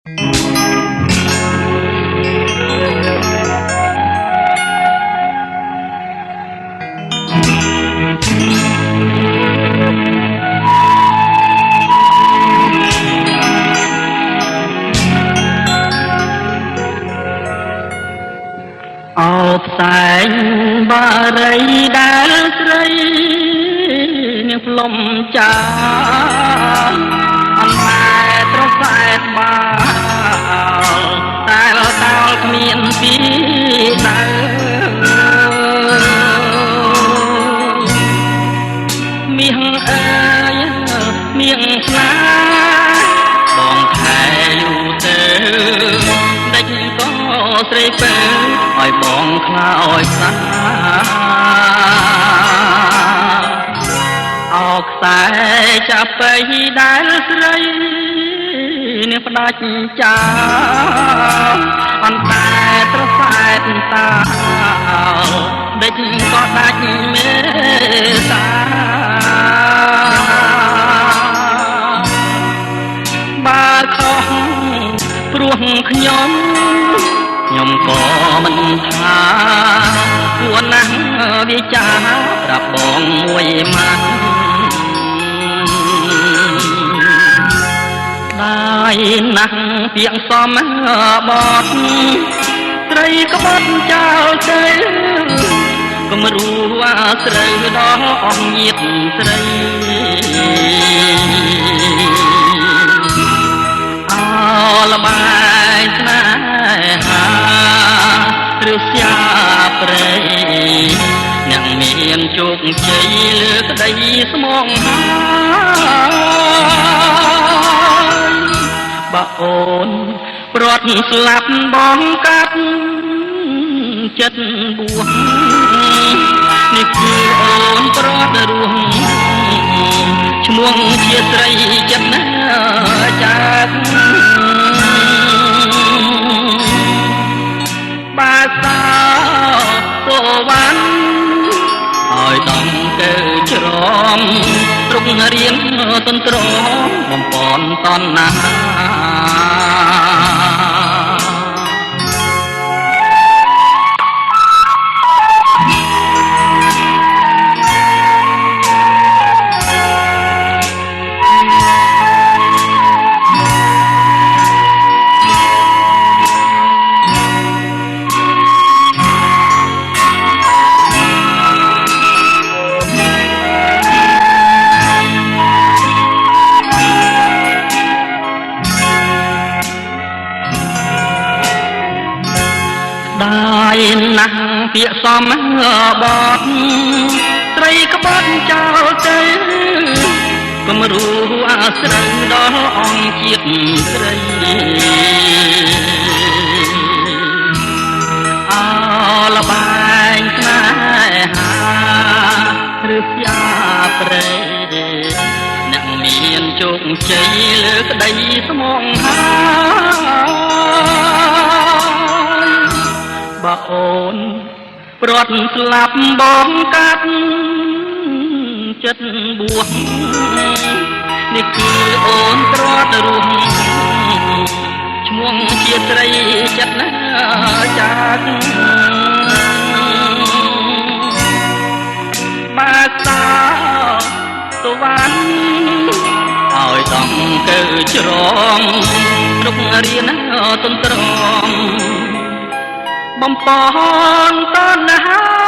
អោបសែងបារីដែលស្រីនាងផ្លុំចាអន្តែត្រសែតបាលតែលតោលគ្មានពីដើមាសអើយមាសស្នាបងថែយូរទៅដេចក៏ស្រីពើឲ្យបងខ្លោចសាអោខ្សែចាប់ទៅដែលស្រីនេះផ្ដាច់ចាអន្តែត្រសែតតាដេចក៏ដាច់មេតាបើខុសព្រោះខ្ញុំក៏មិនថាគួរណាស់វាចាប្រាប់បងមួយម៉ាត់ដែរណាស់ពាក្យសមបត់ស្រីក្បត់ចោលទៅកុំរួអាស្រូវដល់អស់ញាតិស្រីអោលបាយស្នេហាឬស្យាព្រៃអ្នកមានជោគជ័យលើក្តីស្មងហើយបើអូនព្រាត់ស្លាប់បងកាត់ចិត្តបួសនេះគឺអូនព្រាត់រស់ឈ្មោះជាស្រីចិត្តណាចាត់បាសាសូវ៉ាន់ឲ្យដំកើច្រំទ្រុករៀនទន្ទ្រាំបំពន់តណ្ណាដែរណាស់ពាក្យសមបត់ស្រីក្បត់ចោលទៅកុំរួអាស្រូវដល់អង្គជាតិស្រីអោលបែងស្នេហាឬស្យាព្រៃអ្នកមានជោគជ័យលើក្តីស្មងហើយបើអូនព្រាត់ស្លាប់បងកាត់ចិត្តបួសនេះគឺអូនត្រាត់រស់ឈ្មោះជាស្រីចិត្តណាចាត់បាសាសុវណ្ណឲ្យដំកើច្រំរុករៀនទន្ទ្រាំបំពន់តណ្ហា